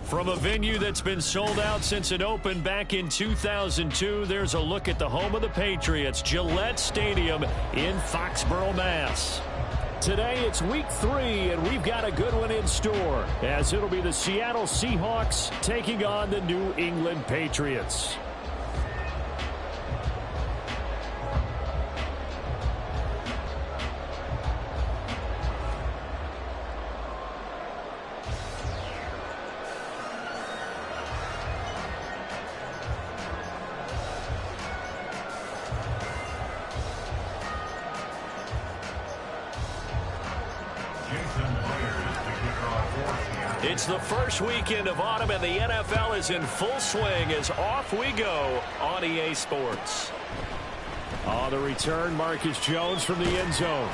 From a venue that's been sold out since it opened back in 2002, there's a look at the home of the Patriots, Gillette Stadium in Foxborough, Mass. Today it's week 3, and we've got a good one in store, as it'll be the Seattle Seahawks taking on the New England Patriots. It's the first weekend of autumn, and the NFL is in full swing as off we go on EA Sports. On the return, Marcus Jones from the end zone.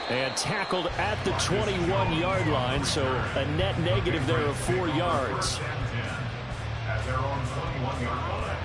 And tackled at the 21-yard line, so a net negative there of 4 yards. At their own 21-yard line.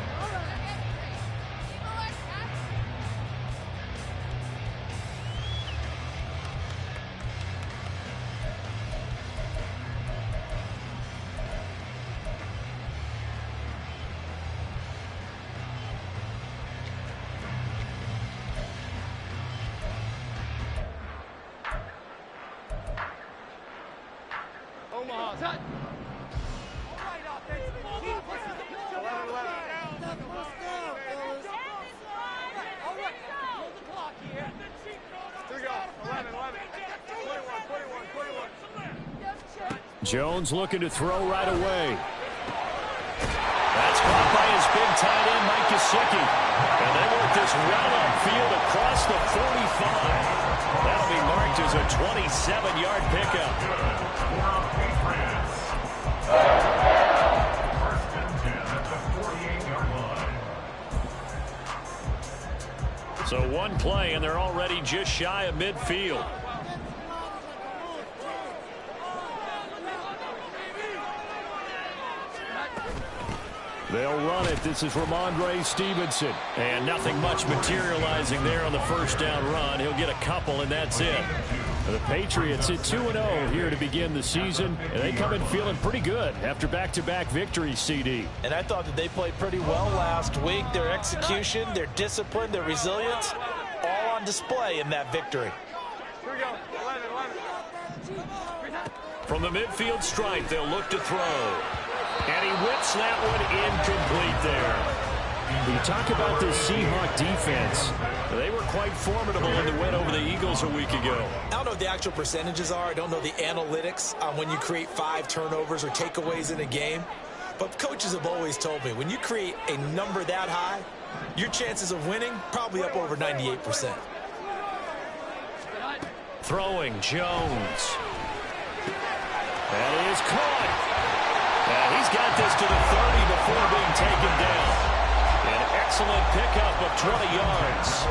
Jones looking to throw right away. That's caught by his big tight end, Mike Gesicki. And they work this well upfield across the 45. That'll be marked as a 27-yard pickup. First and 10 at the 48-yard line. So one play, and they're already just shy of midfield. They'll run it. This is Ramondre Stevenson. And nothing much materializing there on the first down run. He'll get a couple, and that's it. The Patriots at 2-0 here to begin the season, and they come in feeling pretty good after back-to-back victories, CD. And I thought that they played pretty well last week. Their execution, their discipline, their resilience, all on display in that victory. Here we go. 11. From the midfield stripe, they'll look to throw. And he whips that one incomplete there. When you talk about this Seahawk defense, they were quite formidable in the win over the Eagles a week ago. I don't know what the actual percentages are. I don't know the analytics on when you create 5 turnovers or takeaways in a game. But coaches have always told me, when you create a number that high, your chances of winning probably up over 98%. Throwing Jones. That is caught. And he's got this to the 30 before being taken down. An excellent pickup of 20 yards.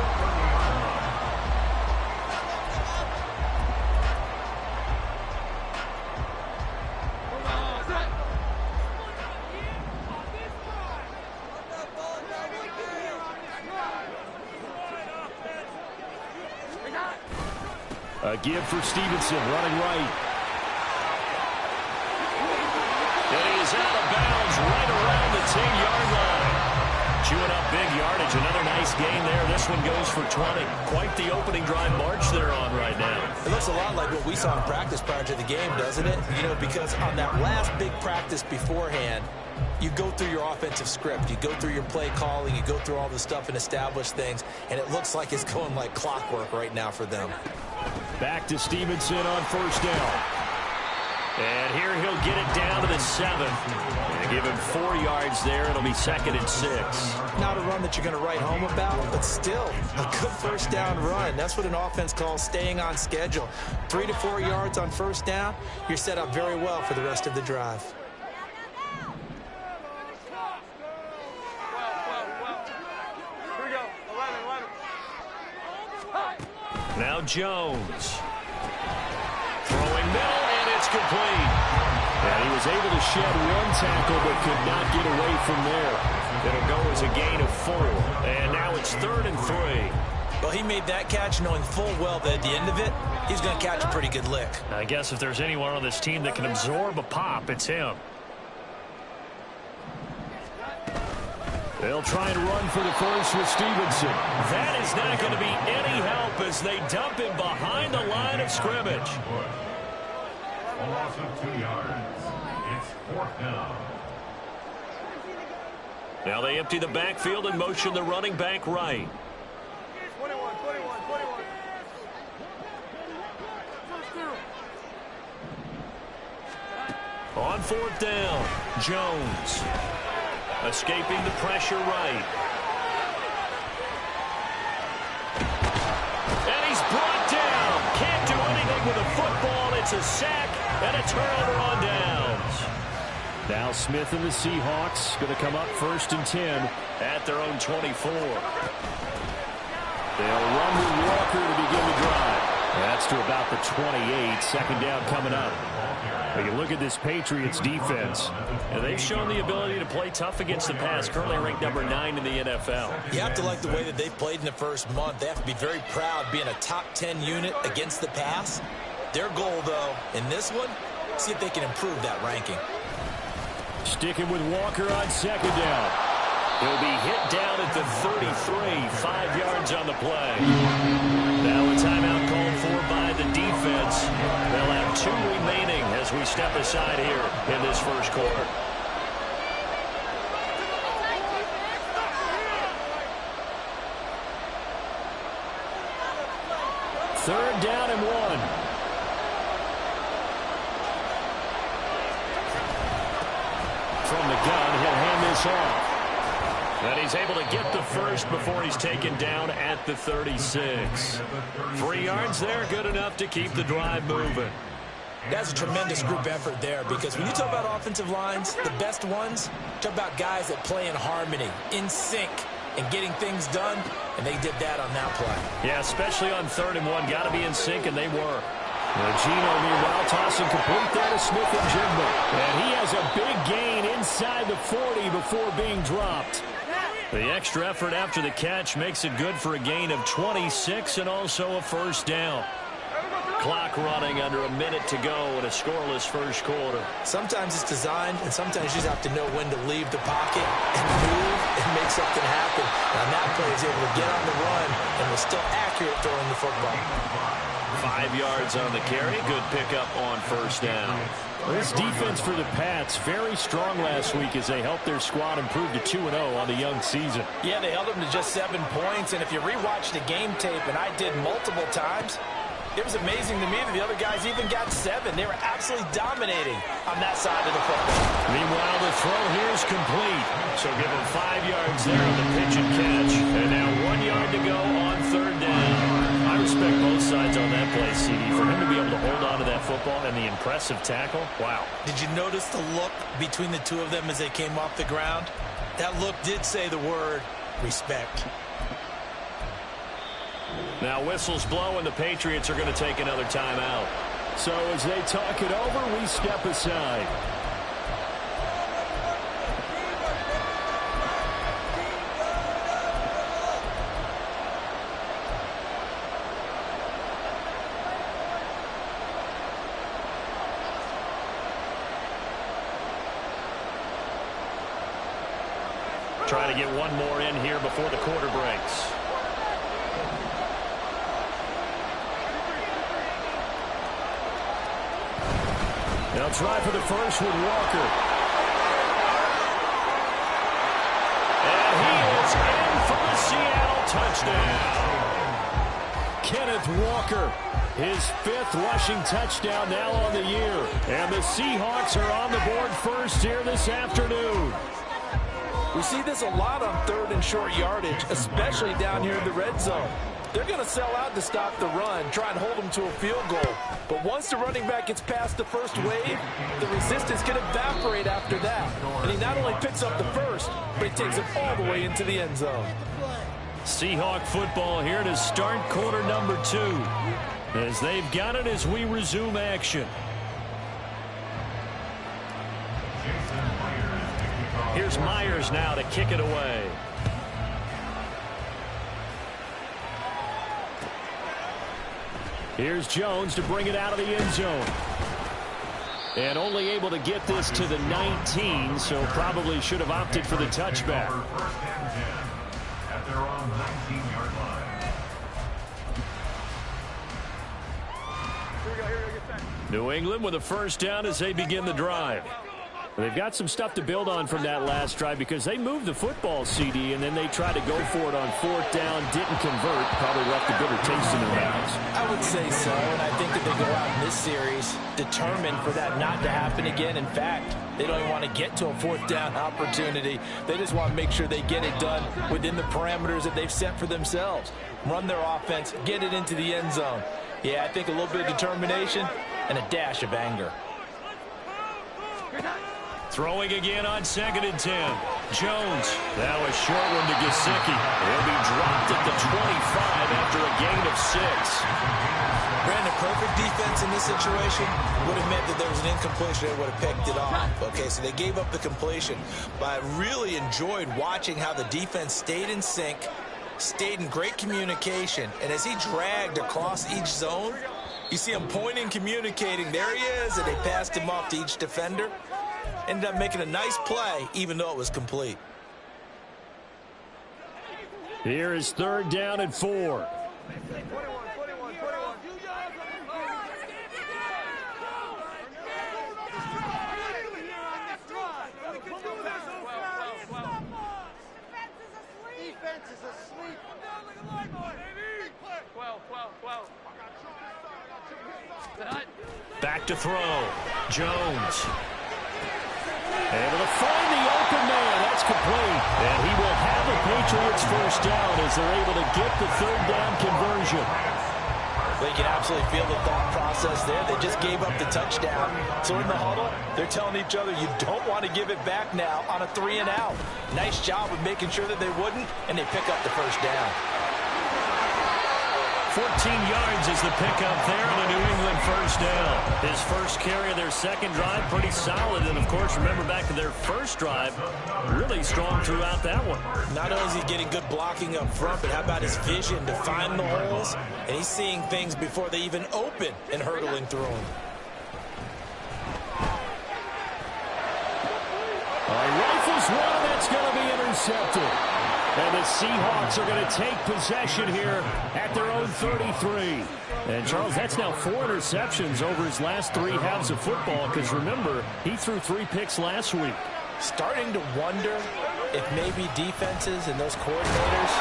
A give for Stevenson, running right. And he's out of bounds right around the 10-yard line. Chewing up big yardage. Another nice gain there. This one goes for 20. Quite the opening drive march they're on right now. It looks a lot like what we saw in practice prior to the game, doesn't it? You know, because on that last big practice beforehand, you go through your offensive script. You go through your play calling. You go through all the stuff and establish things. And it looks like it's going like clockwork right now for them. Back to Stevenson on first down. And here he'll get it down to the 7. And give him 4 yards there. It'll be 2nd and 6. Not a run that you're going to write home about, but still a good first down run. That's what an offense calls staying on schedule. 3 to 4 yards on first down. You're set up very well for the rest of the drive. Now Jones. Throwing middle, and it's complete. And he was able to shed 1 tackle, but could not get away from there. It'll go as a gain of 4. And now it's 3rd and 3. Well, he made that catch knowing full well that at the end of it, he's going to catch a pretty good lick. I guess if there's anyone on this team that can absorb a pop, it's him. They'll try and run for the first with Stevenson. That is not going to be any help as they dump him behind the line of scrimmage. A loss of 2 yards. It's 4th down. Now they empty the backfield and motion the running back right. 21. On 4th down, Jones. Escaping the pressure right. And he's brought down. Can't do anything with a football. It's a sack and a turnover on downs. Now Smith and the Seahawks going to come up 1st and 10 at their own 24. They'll run with Walker to begin the drive. That's to about the 28. 2nd down coming up. But you look at this Patriots defense, and they've shown the ability to play tough against the pass, currently ranked number 9 in the NFL. You have to like the way that they've played in the first month. They have to be very proud being a top 10 unit against the pass. Their goal, though, in this one, see if they can improve that ranking. Sticking with Walker on 2nd down. He'll be hit down at the 33, 5 yards on the play. Now a timeout called for by the defense. They'll have 2 remaining as we step aside here in this first quarter. Third down and 1. From the gun, he'll hand this off. And he's able to get the first before he's taken down at the 36. 3 yards there, good enough to keep the drive moving. That's a tremendous group effort there, because when you talk about offensive lines, the best ones, talk about guys that play in harmony, in sync, and getting things done, and they did that on that play. Yeah, especially on 3rd and 1. Got to be in sync, and they were. Gino, meanwhile, tossing complete there to Smith and Jigba. And he has a big gain inside the 40 before being dropped. The extra effort after the catch makes it good for a gain of 26 and also a 1st down. Clock running under a minute to go in a scoreless first quarter. Sometimes it's designed, and sometimes you just have to know when to leave the pocket and move and make something happen. And on that play, he's able to get on the run and was still accurate throwing the football. 5 yards on the carry. Good pickup on 1st down. This defense for the Pats, very strong last week as they helped their squad improve to 2-0 on the young season. Yeah, they held them to just 7 points, and if you rewatch the game tape, and I did multiple times, it was amazing to me that the other guys even got 7. They were absolutely dominating on that side of the football. Meanwhile, the throw here is complete. So give him 5 yards there on the pitch and catch. And now 1 yard to go on 3rd down. I respect both sides on that play, CD. For him to be able to hold on to that football and the impressive tackle, wow. Did you notice the look between the two of them as they came off the ground? That look did say the word respect. Now whistles blow and the Patriots are going to take another timeout. So as they talk it over, we step aside. Trying to get one more in here before the quarter breaks. They'll try for the first with Walker. And he is in for the Seattle touchdown. Kenneth Walker, his 5th rushing touchdown now on the year. And the Seahawks are on the board first here this afternoon. We see this a lot on 3rd and short yardage, especially down here in the red zone. They're going to sell out to stop the run, try and hold them to a field goal. But once the running back gets past the first wave, the resistance can evaporate after that. And he not only picks up the first, but he takes it all the way into the end zone. Seahawk football here to start quarter number 2. As they've got it as we resume action. Here's Myers now to kick it away. Here's Jones to bring it out of the end zone. And only able to get this to the 19, so probably should have opted for the touchback. First and 10 at their own 19-yard line. New England with a first down as they begin the drive. They've got some stuff to build on from that last drive because they moved the football, CD, and then they tried to go for it on fourth down, didn't convert, probably left a bitter taste in their mouths. I would say so, and I think that they go out in this series determined for that not to happen again. In fact, they don't even want to get to a fourth down opportunity. They just want to make sure they get it done within the parameters that they've set for themselves. Run their offense, get it into the end zone. Yeah, I think a little bit of determination and a dash of anger. Throwing again on 2nd and 10. Jones. Now a short one to Gesicki. He'll be dropped at the 25 after a gain of 6. Brandon, perfect defense in this situation would have meant that there was an incompletion. They would have picked it off. Okay, so they gave up the completion. But I really enjoyed watching how the defense stayed in sync, stayed in great communication. And as he dragged across each zone, you see him pointing, communicating. There he is, and they passed him off to each defender. Ended up making a nice play, even though it was complete. Here is 3rd down and 4. Back to throw. Jones. Able to find the open man. That's complete. And he will have a Patriots first down as they're able to get the 3rd down conversion. They can absolutely feel the thought process there. They just gave up the touchdown. So in the huddle, they're telling each other, you don't want to give it back now on a 3 and out. Nice job of making sure that they wouldn't, and they pick up the first down. 14 yards is the pickup there on a New England first down. His first carry of their second drive, pretty solid. And, of course, remember back to their first drive, really strong throughout that one. Not only is he getting good blocking up front, but how about his vision to find the holes? And he's seeing things before they even open and hurdling through them. Rifles one, that's going to be intercepted. And the Seahawks are going to take possession here at their own 33. And, Charles, that's now 4 interceptions over his last 3 halves of football because, remember, he threw 3 picks last week. Starting to wonder if maybe defenses and those coordinators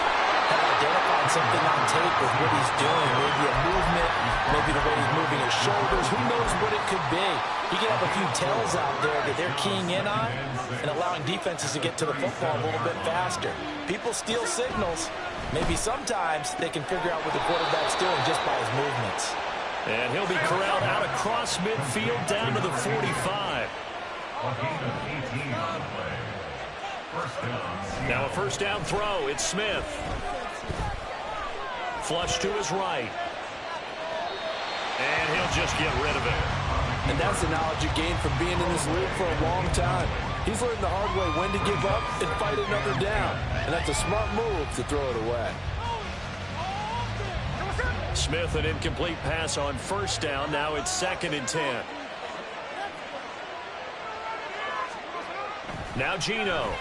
have identified something on tape with what he's doing. Maybe a movement, maybe the way he's moving his shoulders. Who knows what it could be? He can have a few tells out there that they're keying in on and allowing defenses to get to the football a little bit faster. People steal signals. Maybe sometimes they can figure out what the quarterback's doing just by his movements. And he'll be corralled out across midfield down to the 45. A gain of 18 on the play. First down. Now a first down throw. It's Smith. Flush to his right. And he'll just get rid of it. And that's the knowledge you gain from being in this league for a long time. He's learned the hard way when to give up and fight another down. And that's a smart move to throw it away. Smith, an incomplete pass on first down. Now it's 2nd and 10. Now Geno.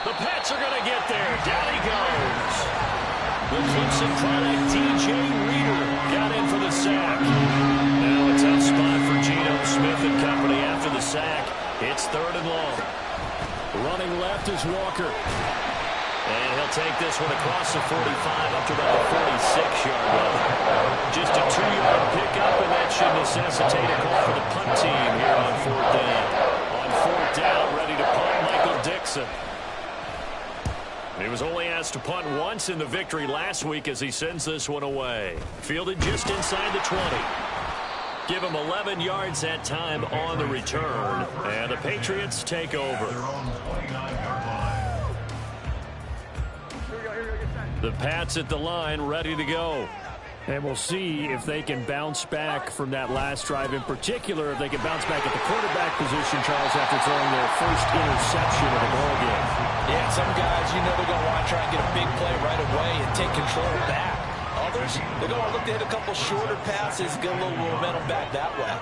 The Pats are going to get there. Down he goes. The Clemson product, DJ Reader, got in for the sack. Now a tough spot for Geno Smith and company after the sack. It's 3rd and long. Running left is Walker. And he'll take this one across the 45 up to about the 46-yard line. Just a 2-yard pickup, and that should necessitate a call for the punt team here on 4th down. On 4th down, ready to punt, Michael Dixon. He was only asked to punt once in the victory last week as he sends this one away. Fielded just inside the 20. Give him 11 yards that time on the return. And the Patriots take over. The Pats at the line, ready to go. And we'll see if they can bounce back from that last drive. In particular, if they can bounce back at the quarterback position, Charles, after throwing their first interception of the ballgame. Yeah, some guys, you know they're going to want to try and get a big play right away and take control back. All others, they're going to look to hit a couple shorter passes, get a little momentum back that way.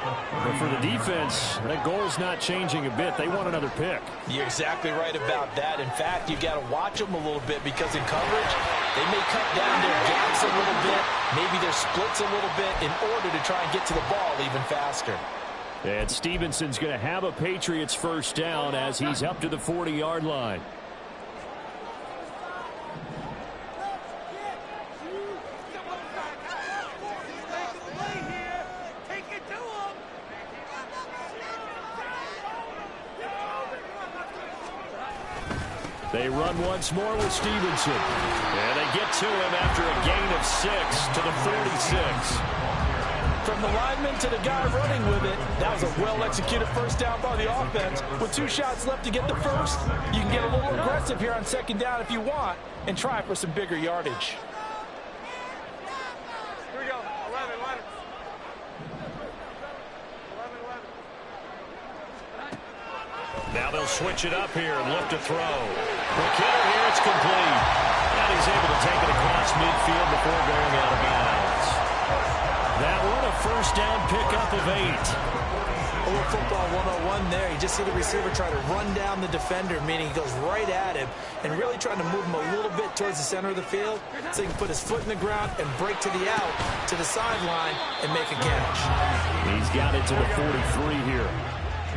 But for the defense, that goal's not changing a bit. They want another pick. You're exactly right about that. In fact, you got to watch them a little bit because in coverage, they may cut down their gaps a little bit, maybe their splits a little bit in order to try and get to the ball even faster. And Stevenson's going to have a Patriots first down as he's up to the 40-yard line. They run once more with Stevenson. And they get to him after a gain of 6 to the 46. From the lineman to the guy running with it, that was a well-executed first down by the offense. With 2 shots left to get the first, you can get a little aggressive here on second down if you want and try for some bigger yardage. Here we go. 11. Now they'll switch it up here and look to throw. Quick hitter here, it's complete. And he's able to take it across midfield before going out of bounds. That one a first down pickup of 8. A little football 101 there. You just see the receiver try to run down the defender, meaning he goes right at him and really trying to move him a little bit towards the center of the field so he can put his foot in the ground and break to the out, to the sideline, and make a catch. He's got it to the 43 here.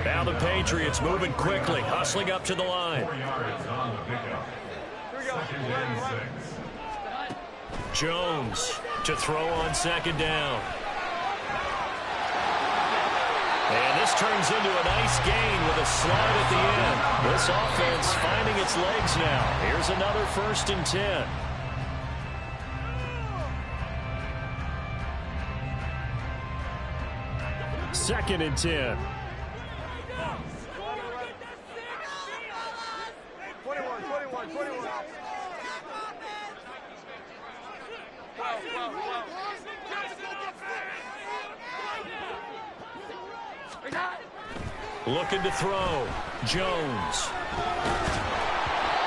Now the Patriots moving quickly, hustling up to the line. 4 yards on the pickup. Second and 6. Jones to throw on second down. And this turns into a nice gain with a slide at the end. This offense finding its legs now. Here's another 1st and 10. Second and 10. 21. Looking to throw. Jones.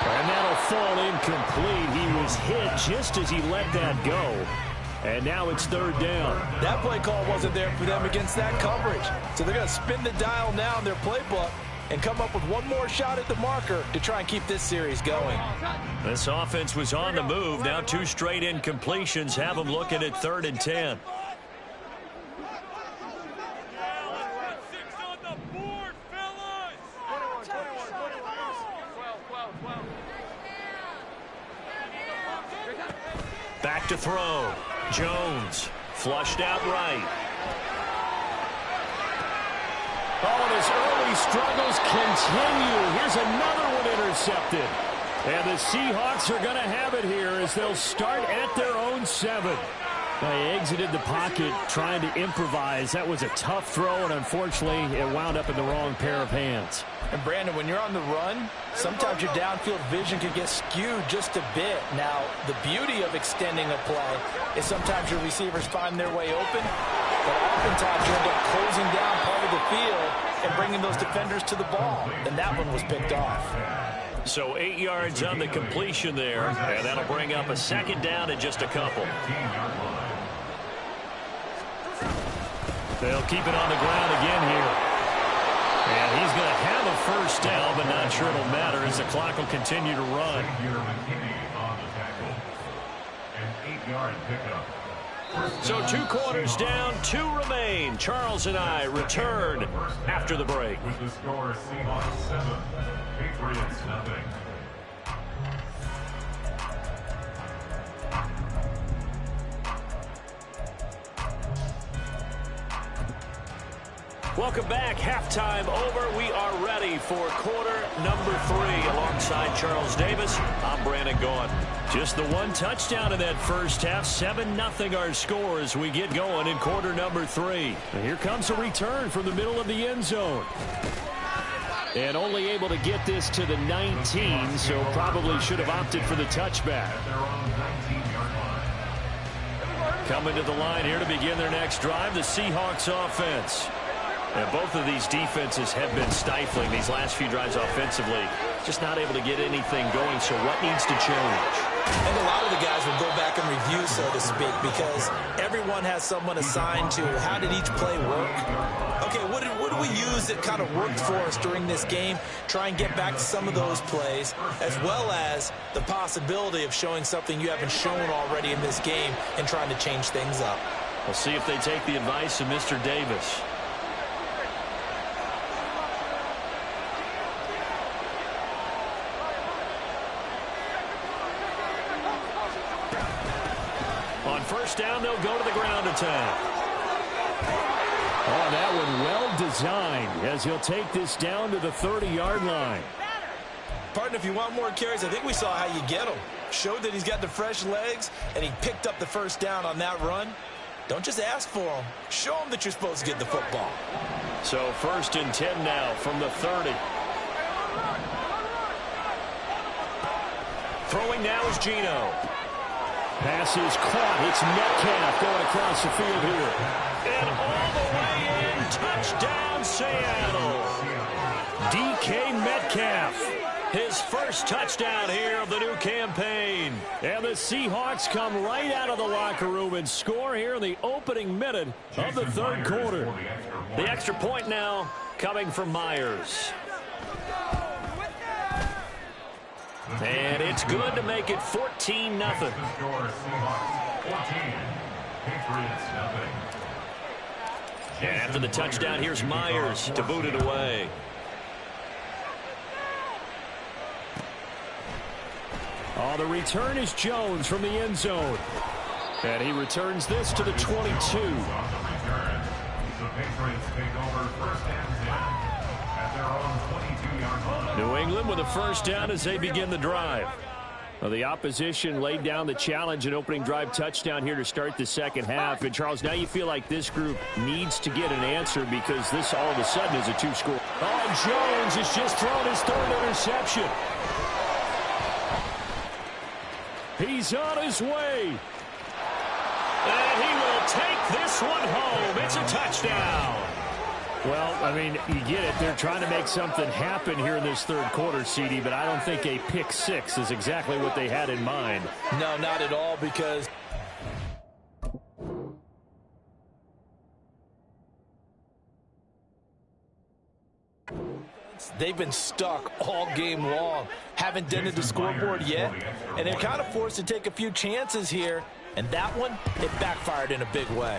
And that'll fall incomplete. He was hit just as he let that go. And now it's 3rd down. That play call wasn't there for them against that coverage. So they're going to spin the dial now in their playbook and come up with one more shot at the marker to try and keep this series going. This offense was on the move. Now 2 straight incompletions have them looking at 3rd and 10. Back to throw. Jones flushed out right. Oh, and his early struggles continue. Here's another one intercepted. And the Seahawks are going to have it here as they'll start at their own 7. They exited the pocket trying to improvise. That was a tough throw, and unfortunately, it wound up in the wrong pair of hands. And Brandon, when you're on the run, sometimes your downfield vision can get skewed just a bit. Now, the beauty of extending a play is sometimes your receivers find their way open, but oftentimes you end up closing down part of the field and bringing those defenders to the ball. And that one was picked off. So 8 yards on the completion there, and that'll bring up a 2nd down in just a couple. They'll keep it on the ground again here. And he's going to have a first down, but not sure it'll matter as the clock will continue to run. An 8-yard pickup. So 2 quarters down, 2 remain. Charles and I return after the break. With the score, Seahawks 7, Patriots 0. Welcome back. Halftime over. We are ready for quarter number 3. Alongside Charles Davis, I'm Brandon Gaughan. Just the 1 touchdown in that first half. 7-0 our score as we get going in quarter number 3. And here comes a return from the middle of the end zone. And only able to get this to the 19, so probably should have opted for the touchback. Coming to the line here to begin their next drive, the Seahawks offense. And both of these defenses have been stifling these last few drives offensively. Just not able to get anything going, so what needs to change? I think a lot of the guys will go back and review, so to speak, because everyone has someone assigned to how did each play work. Okay, what did we use that kind of worked for us during this game? Try and get back to some of those plays, as well as the possibility of showing something you haven't shown already in this game and trying to change things up. We'll see if they take the advice of Mr. Davis. On first down, they'll go to the ground attack. Oh, that one well designed as he'll take this down to the 30-yard line. Partner, if you want more carries, I think we saw how you get him. Showed that he's got the fresh legs, and he picked up the first down on that run. Don't just ask for him. Show him that you're supposed to get the football. So 1st and 10 now from the 30. Throwing now is Geno. Pass is caught. It's Metcalf going across the field here. And all the way in. Touchdown, Seattle. DK Metcalf. His first touchdown here of the new campaign. And the Seahawks come right out of the locker room and score here in the opening minute of the third quarter. The extra point now coming from Myers. And it's good to make it 14-0. And after the touchdown, here's Myers to boot it away. Oh, the return is Jones from the end zone. And he returns this to the 22. The Patriots take over 1st and 10 at their own 22-yard line. New England with a first down as they begin the drive. Well, the opposition laid down the challenge and opening drive touchdown here to start the second half. And, Charles, now you feel like this group needs to get an answer because this all of a sudden is a two-score. Oh, Jones has just thrown his 3rd interception. He's on his way. And he will take this one home. It's a touchdown. Well, I mean, you get it. They're trying to make something happen here in this third quarter, CD, but I don't think a pick six is exactly what they had in mind. No, not at all, because they've been stuck all game long. Haven't dented the scoreboard yet, and they're kind of forced to take a few chances here, and that one, it backfired in a big way.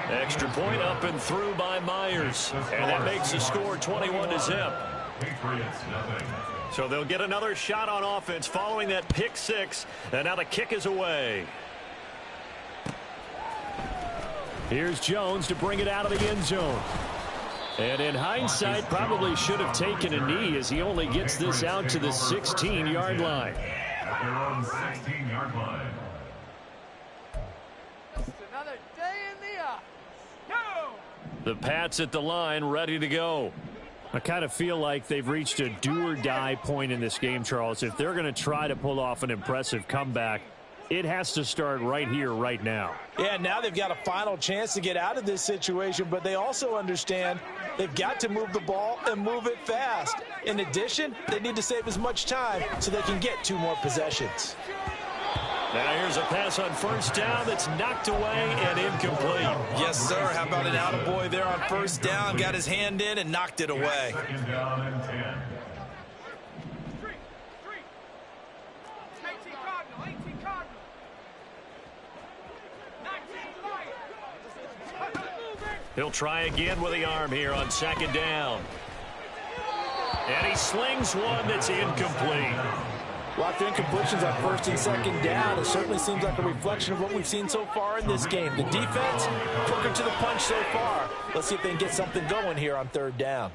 Extra point up and through by Myers, and that makes the score 21-0. So they'll get another shot on offense following that pick six, and now the kick is away. Here's Jones to bring it out of the end zone. And in hindsight, probably should have taken a knee as he only gets this out to the 16-yard line. At their own 16-yard line. Another day in the office. The Pats at the line, ready to go. I kind of feel like they've reached a do-or-die point in this game, Charles. If they're going to try to pull off an impressive comeback, it has to start right here, right now. Yeah, now they've got a final chance to get out of this situation, but they also understand they've got to move the ball and move it fast. In addition, they need to save as much time so they can get 2 more possessions. Now here's a pass on first down that's knocked away and incomplete. Yes, sir. How about an attaboy there on first down? Got his hand in and knocked it away. 2nd down and 10. 18 Cardinal, 18 Cardinal. 19 He'll try again with the arm here on 2nd down. And he slings one that's incomplete. Lots of incompletions on 1st and 2nd down. It certainly seems like a reflection of what we've seen so far in this game. The defense, quicker to the punch so far. Let's see if they can get something going here on 3rd down.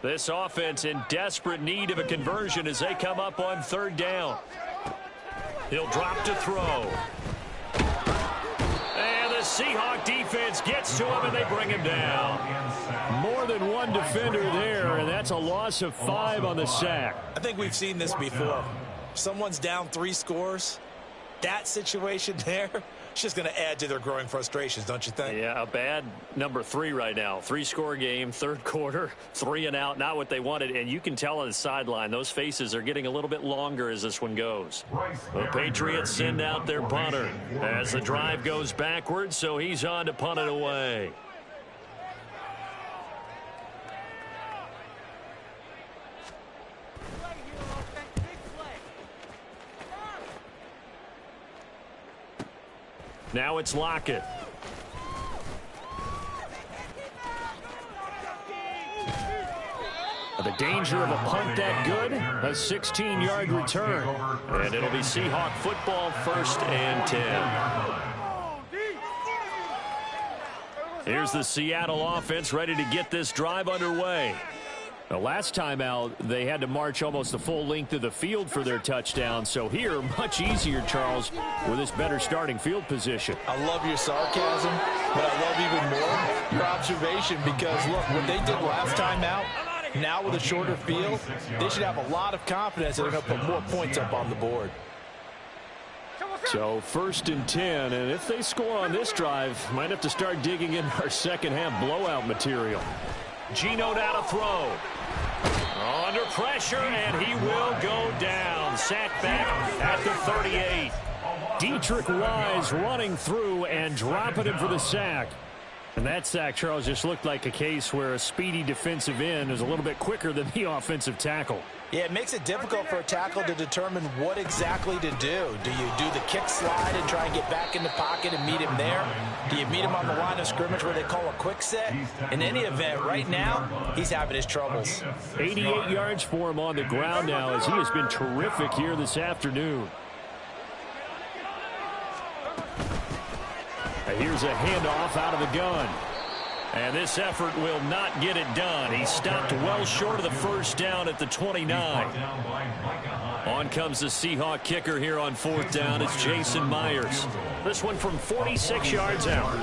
This offense in desperate need of a conversion as they come up on 3rd down. He'll drop to throw. And the Seahawk defense gets to him, and they bring him down. More than one defender there, and that's a loss of 5 on the sack. I think we've seen this before. Someone's down 3 scores. That situation there, It's just going to add to their growing frustrations, don't you think? Yeah, a bad number 3 right now. 3-score game, third quarter, 3 and out, not what they wanted. And you can tell on the sideline, those faces are getting a little bit longer as this one goes. The Patriots send out their punter as the drive goes backwards, so he's on to punt it away. Now it's Lockett. The danger of a punt that good, a 16-yard return. And it'll be Seahawk football, 1st and 10. Here's the Seattle offense ready to get this drive underway. The last time out, they had to march almost the full length of the field for their touchdown. So here, much easier, Charles, with this better starting field position. I love your sarcasm, but I love even more your observation because, look, what they did last time out, now with a shorter field, they should have a lot of confidence that they're going to put more points up on the board. So 1st and 10, and if they score on this drive, might have to start digging in our second-half blowout material. Geno down to throw. Under pressure, and he will go down. Sacked back at the 38. Dietrich Wise running through and dropping him for the sack. And that sack, Charles, just looked like a case where a speedy defensive end is a little bit quicker than the offensive tackle. Yeah, it makes it difficult for a tackle to determine what exactly to do. Do you do the kick slide and try and get back in the pocket and meet him there? Do you meet him on the line of scrimmage where they call a quick set? In any event, right now, he's having his troubles. 88 yards for him on the ground now as he has been terrific here this afternoon. And here's a handoff out of the gun. And this effort will not get it done. He stopped well short of the first down at the 29. On comes the Seahawk kicker here on 4th down. It's Jason Myers. This one from 46 yards out.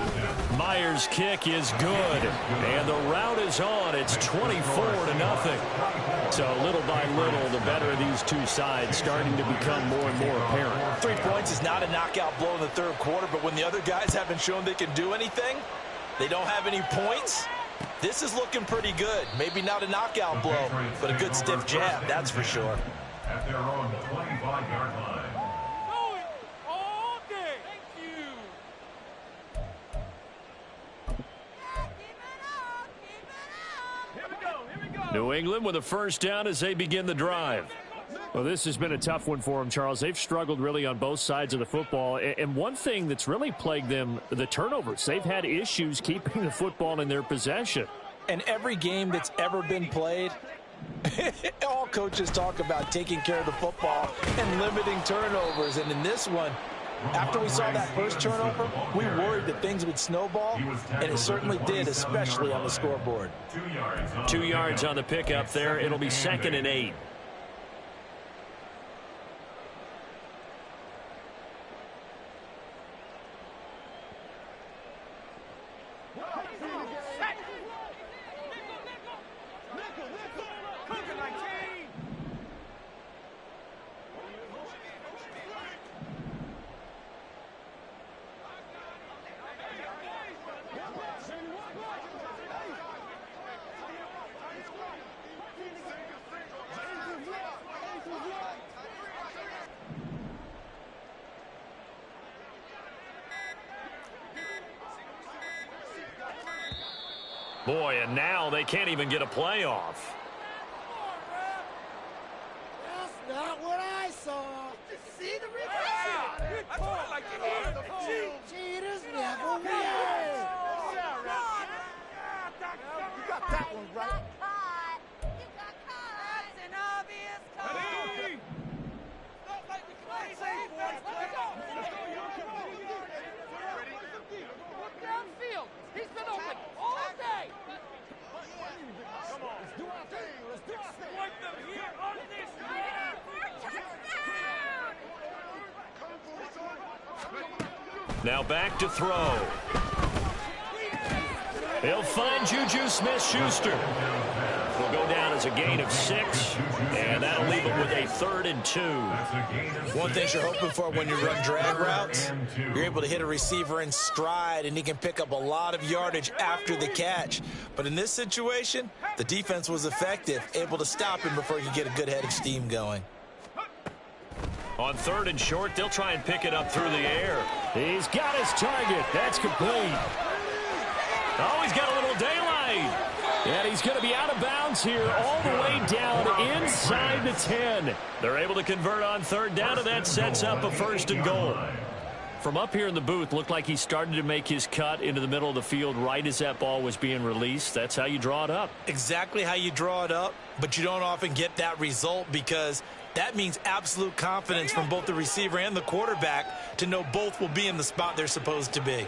Myers' kick is good. And the route is on. It's 24-0. So little by little, the better of these two sides starting to become more and more apparent. 3 points is not a knockout blow in the third quarter, but when the other guys haven't shown they can do anything, they don't have any points, this is looking pretty good. Maybe not a knockout blow, but a good stiff jab, that's for sure. At their own 25-yard line. All day. Thank you. Here we go. New England with a first down as they begin the drive. Well, this has been a tough one for them, Charles. They've struggled really on both sides of the football. And one thing that's really plagued them, the turnovers. They've had issues keeping the football in their possession. And every game that's ever been played, all coaches talk about taking care of the football and limiting turnovers. And in this one, after we saw that first turnover, we worried that things would snowball, and it certainly did, especially on the scoreboard. 2 yards on the pickup there. It'll be 2nd and 8. Boy, and now they can't even get a playoff. That's not what I saw. Did you see the replay? That's what I like to hear. Cheaters never win. You got that one right. You got caught. That's an obvious call. Not like the crazy boys. Let's go. Look downfield. He's been open all day. Come on. Let's do our thing. Let's do our thing. Wipe them here on this field. Now back to throw. He'll find Juju Smith-Schuster. will go down as a gain of 6, and that'll leave them with a 3rd and 2. One thing you're hoping for when you run drag routes, you're able to hit a receiver in stride, and he can pick up a lot of yardage after the catch. But in this situation, the defense was effective, able to stop him before he could get a good head of steam going. On 3rd and short, they'll try and pick it up through the air. He's got his target. That's complete. Oh, he's got a little daylight. And he's going to be out of bounds here all the way down inside the 10. They're able to convert on 3rd down, and that sets up a 1st and goal. From up here in the booth, looked like he started to make his cut into the middle of the field right as that ball was being released. That's how you draw it up. Exactly how you draw it up, but you don't often get that result because that means absolute confidence from both the receiver and the quarterback to know both will be in the spot they're supposed to be.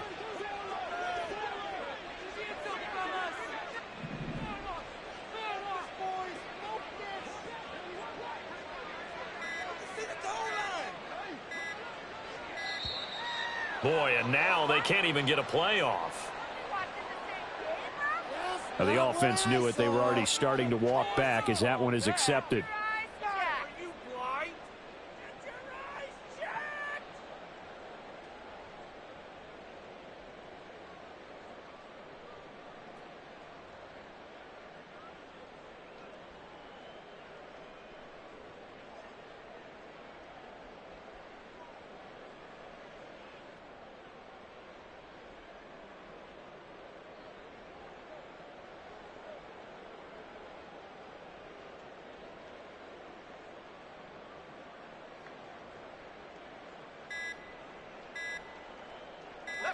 Boy, and now they can't even get a play off. Now the offense knew it. They were already starting to walk back as that one is accepted.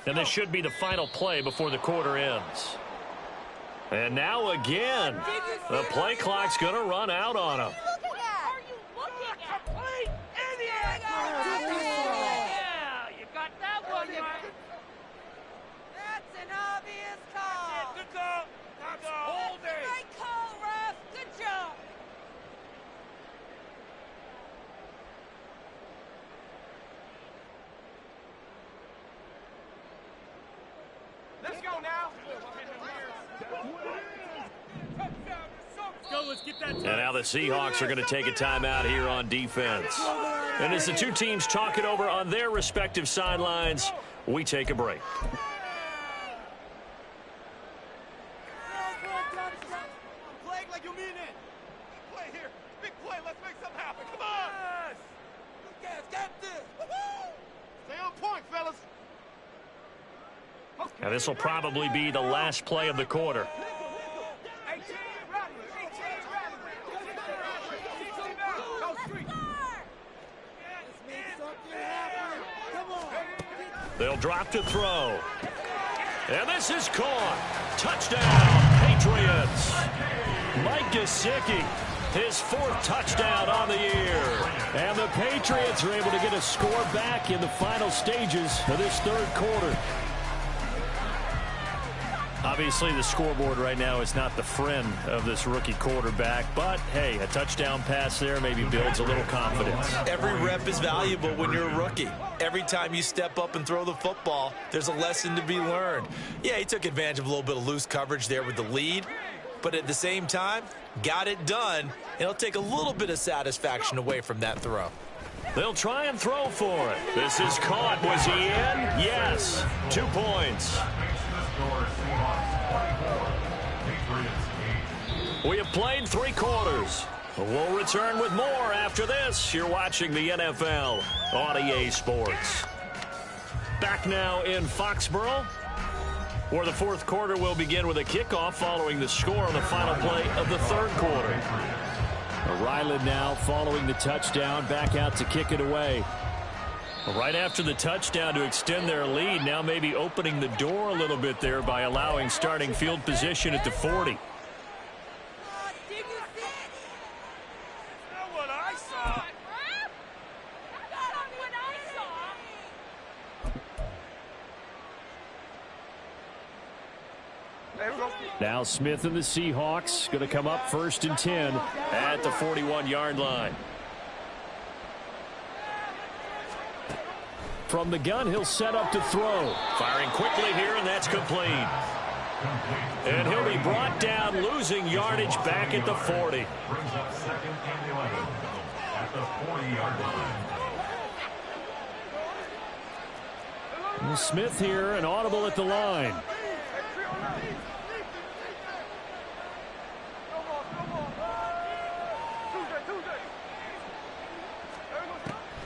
And this should be the final play before the quarter ends. And now again, the play clock's going to run out on him. Yeah, you got that one right. That's an obvious call. Good call. Good call. Hold it. Great call, ref. Good job. Let's go now. Let's get that. And now the Seahawks are going to take a timeout here on defense. And as the two teams talk it over on their respective sidelines, we take a break. Play like you mean it. Big play here. Big play. Let's make something happen. Come on. Yes, got this. Stay on point, fellas. Now this will probably be the last play of the quarter. They'll drop to throw. And this is caught. Touchdown, Patriots. Mike Gesicki, his 4th touchdown on the year. And the Patriots are able to get a score back in the final stages of this 3rd quarter. Obviously, the scoreboard right now is not the friend of this rookie quarterback, but, hey, a touchdown pass there maybe builds a little confidence. Every rep is valuable when you're a rookie. Every time you step up and throw the football, there's a lesson to be learned. Yeah, he took advantage of a little bit of loose coverage there with the lead, but at the same time, got it done, and it'll take a little bit of satisfaction away from that throw. They'll try and throw for it. This is caught. Was he in? Yes. 2 points. We have played 3 quarters. We'll return with more after this. You're watching the NFL on EA Sports. Back now in Foxborough, where the 4th quarter will begin with a kickoff following the score on the final play of the 3rd quarter. Ryland now following the touchdown, back out to kick it away. Right after the touchdown to extend their lead, now maybe opening the door a little bit there by allowing starting field position at the 40. Now Smith and the Seahawks going to come up 1st and 10 at the 41-yard line. From the gun, he'll set up to throw. Firing quickly here, and that's complete. And he'll be brought down, losing yardage back at the 40. Brings up second and 11 at the 40-yard line. Smith here, an audible at the line.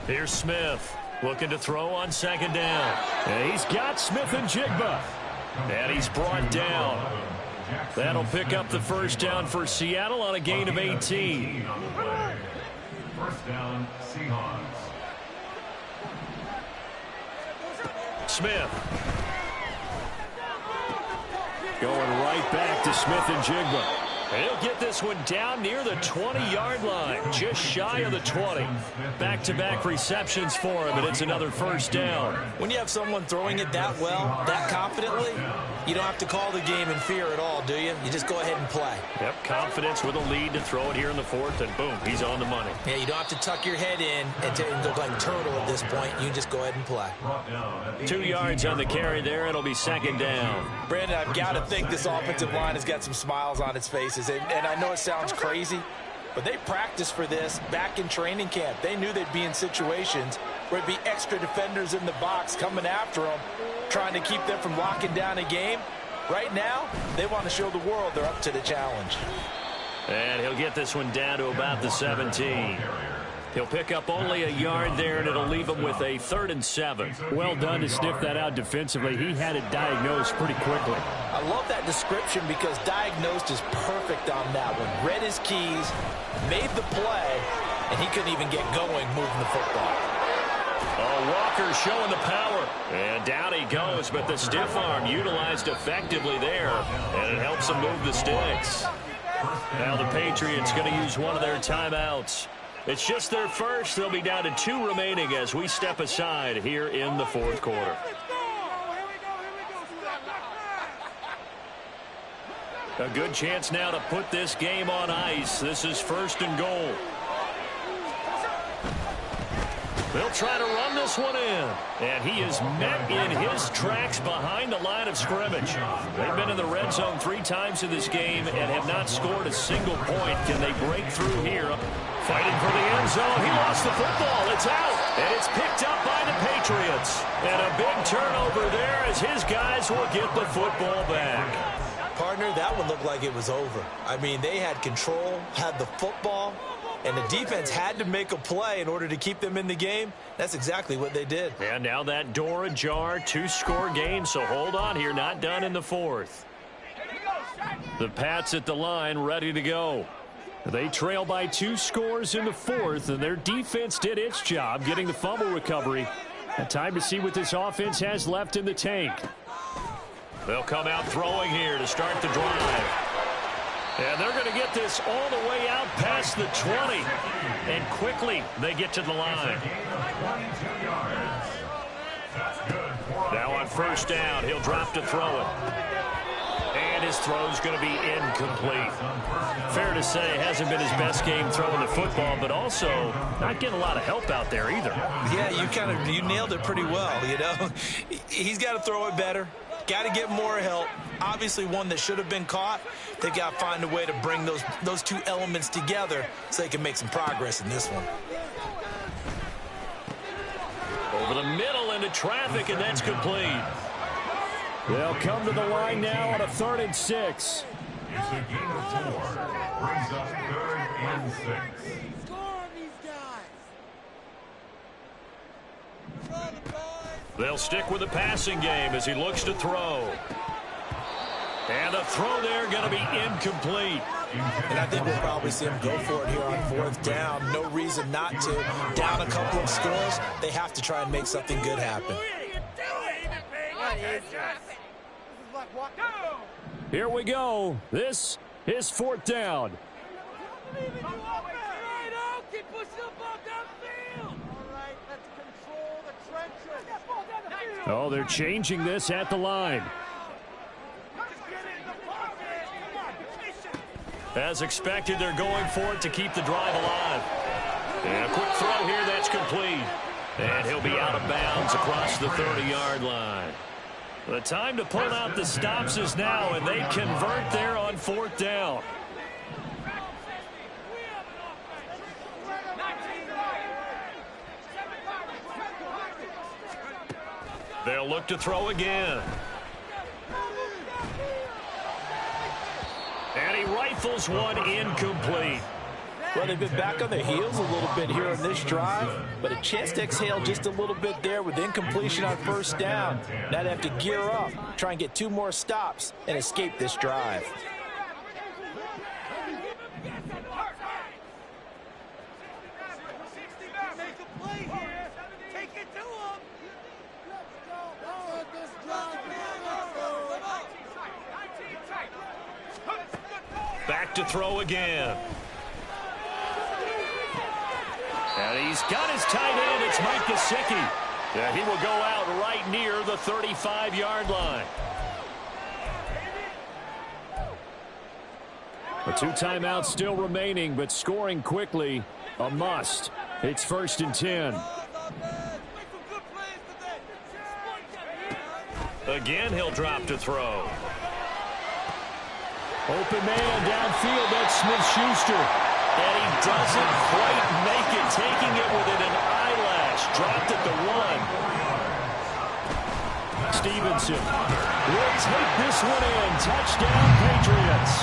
Here's Smith, looking to throw on second down. And he's got Smith and Jigba. And he's brought down. That'll pick up the first down for Seattle on a gain of 18. First down, Seahawks. Smith. Going right back to Smith and Jigba. He'll get this one down near the 20-yard line, just shy of the 20. Back-to-back receptions for him, and it's another first down. When you have someone throwing it that well, that confidently, you don't have to call the game in fear at all, do you? You just go ahead and play. Yep, confidence with a lead to throw it here in the fourth, and boom, he's on the money. Yeah, you don't have to tuck your head in and go like turtle at this point. You just go ahead and play. 2 yards on the carry there. It'll be second down. Brandon, I've got to think this offensive line has got some smiles on its faces. And I know it sounds crazy, but they practiced for this back in training camp. They knew they'd be in situations where it'd be extra defenders in the box coming after them, trying to keep them from locking down a game. Right now, they want to show the world they're up to the challenge. And he'll get this one down to about the 17. He'll pick up only a yard there, and it'll leave him with a 3rd and 7. Well done to sniff that out defensively. He had it diagnosed pretty quickly. I love that description because diagnosed is perfect on that one. Read his keys, made the play, and he couldn't even get going moving the football. Oh, Walker showing the power. And down he goes, but the stiff arm utilized effectively there, and it helps him move the sticks. Now the Patriots going to use one of their timeouts. It's just their first. They'll be down to 2 remaining as we step aside here in the fourth quarter. A good chance now to put this game on ice. This is 1st and goal. They'll try to run this one in. And he is met in his tracks behind the line of scrimmage. They've been in the red zone 3 times in this game and have not scored a single point. Can they break through here? Fighting for the end zone. He lost the football. It's out. And it's picked up by the Patriots. And a big turnover there as his guys will get the football back. Partner, that one looked like it was over. I mean, they had control, had the football, and the defense had to make a play in order to keep them in the game. That's exactly what they did. And now that door ajar, 2-score game, so hold on here, not done in the fourth. The Pats at the line, ready to go. They trail by 2 scores in the fourth, and their defense did its job getting the fumble recovery. And time to see what this offense has left in the tank. They'll come out throwing here to start the drive. And they're going to get this all the way out past the 20. And quickly they get to the line. Now on first down, he'll drop to throw it. And his throw's going to be incomplete. Fair to say, hasn't been his best game throwing the football, but also not getting a lot of help out there either. Yeah, you nailed it pretty well, you know. He's got to throw it better. Got to get more help. Obviously one that should have been caught. They've got to find a way to bring those 2 elements together so they can make some progress in this one. Over the middle into traffic, and that's complete. They'll come to the line now on a 3rd and 6. It's a gain of 4. Brings up 3rd and 6. Score on these guys. They'll stick with the passing game as he looks to throw. And the throw there going to be incomplete. And I think we'll probably see him go for it here on 4th down. No reason not to. Down a couple of scores, they have to try and make something good happen. Here we go. This is 4th down. Keep pushing the ball downfield. All right, let's control the trenches. Oh, they're changing this at the line. As expected, they're going for it to keep the drive alive. And a quick throw here, that's complete. And he'll be out of bounds across the 30-yard line. The time to pull out the stops is now, and they convert there on 4th down. They'll look to throw again. And he rifles one incomplete. Well, they've been back on their heels a little bit here on this drive, but a chance to exhale just a little bit there with incompletion on 1st down. Now they have to gear up, try and get 2 more stops, and escape this drive. Back to throw again. And he's got his tight end. It's Mike Gesicki. Yeah, he will go out right near the 35-yard line. The 2 timeouts still remaining, but scoring quickly, a must. It's 1st and 10. Again, he'll drop to throw. Open man downfield, that's Smith-Schuster. And he doesn't quite make it, taking it within an eyelash. Dropped at the 1. Stevenson will take this one in. Touchdown, Patriots.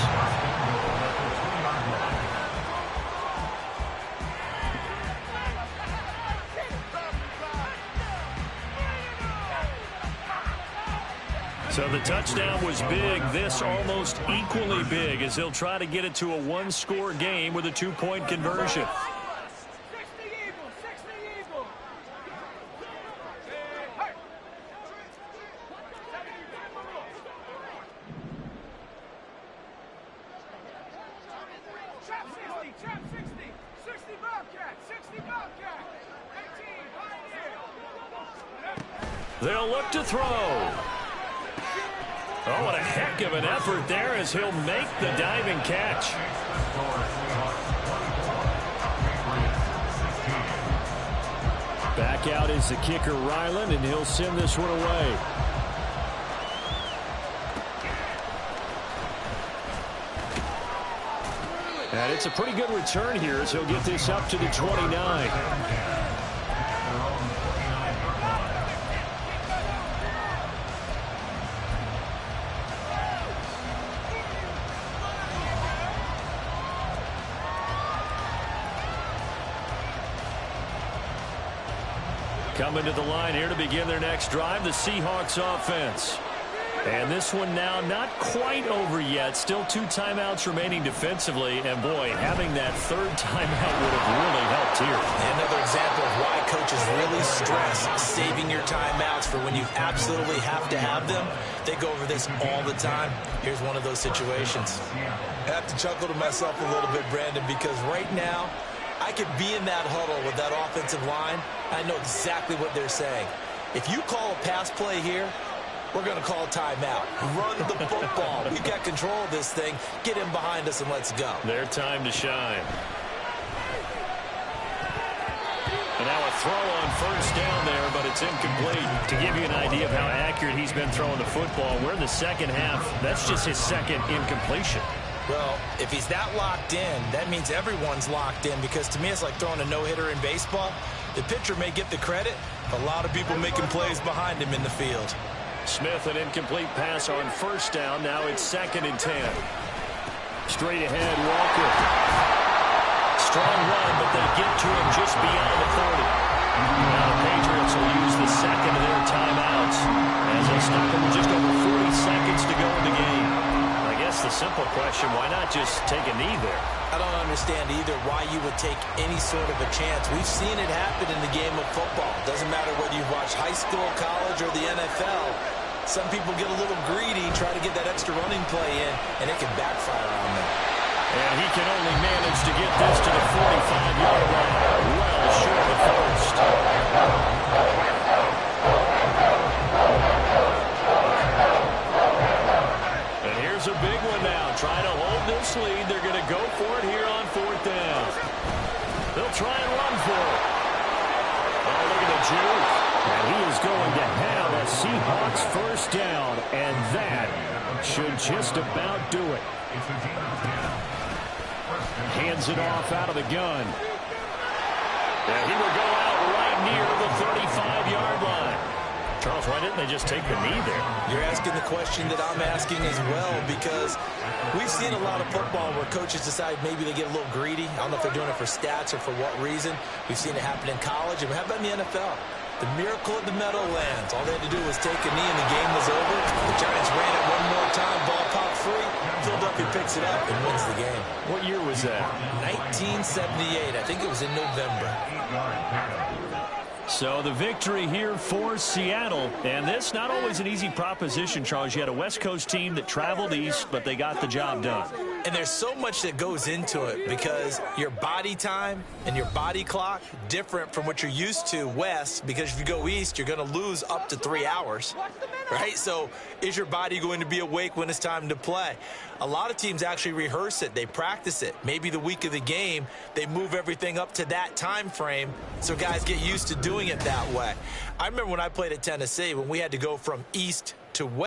So the touchdown was big. This almost equally big as he'll try to get it to a 1-score game with a 2-point conversion. They'll look to throw. Oh, what a heck of an effort there as he'll make the diving catch. Back out is the kicker, Ryland, and he'll send this one away. And it's a pretty good return here as he'll get this up to the 29. Coming to the line here to begin their next drive, the Seahawks offense. And this one now not quite over yet. Still 2 timeouts remaining defensively. And, boy, having that 3rd timeout would have really helped here. Another example of why coaches really stress saving your timeouts for when you absolutely have to have them. They go over this all the time. Here's one of those situations. I have to chuckle to myself a little bit, Brandon, because right now I could be in that huddle with that offensive line. I know exactly what they're saying. If you call a pass play here, we're going to call a timeout. Run the football. We've got control of this thing. Get in behind us and let's go. Their time to shine. And now a throw on 1st down there, but it's incomplete. To give you an idea of how accurate he's been throwing the football, we're in the 2nd half. That's just his 2nd incompletion. Well, if he's that locked in, that means everyone's locked in, because to me it's like throwing a no-hitter in baseball. The pitcher may get the credit. A lot of people making plays behind him in the field. Smith, an incomplete pass on 1st down. Now it's 2nd and 10. Straight ahead, Walker. Strong run, but they get to him just beyond the 40. Now the Patriots will use the 2nd of their timeouts as they stop him with just over 40 seconds to go in the game. I guess the simple question, why not just take a knee there? I don't understand either why you would take any sort of a chance. We've seen it happen in the game of football. Doesn't matter whether you watch high school, college, or the NFL. Some people get a little greedy, try to get that extra running play in, and it can backfire on them. And he can only manage to get this to the 45-yard line. Well short of 1st. And here's a big one now. Trying to hold this lead. They're going to go for it here on 4th down. They'll try and run for it. Oh, look at the juke. And he is going to have a Seahawks first down, and that should just about do it. Hands it off out of the gun. And he will go out right near the 35-yard line. Charles, why didn't they just take the knee there? You're asking the question that I'm asking as well, because we've seen a lot of football where coaches decide maybe they get a little greedy. I don't know if they're doing it for stats or for what reason. We've seen it happen in college. And how about in the NFL? The miracle of the Meadowlands. All they had to do was take a knee and the game was over. The Giants ran it one more time. Ball popped free. Philadelphia picks it up and wins the game. What year was that? 1978. I think it was in November. So the victory here for Seattle. And this not always an easy proposition, Charles. You had a West Coast team that traveled east, but they got the job done. And there's so much that goes into it, because your body time and your body clock different from what you're used to west, because if you go east, you're going to lose up to 3 hours, right? So is your body going to be awake when it's time to play? A lot of teams actually rehearse it. They practice it. Maybe the week of the game, they move everything up to that time frame so guys get used to doing it that way. I remember when I played at Tennessee, when we had to go from east to west.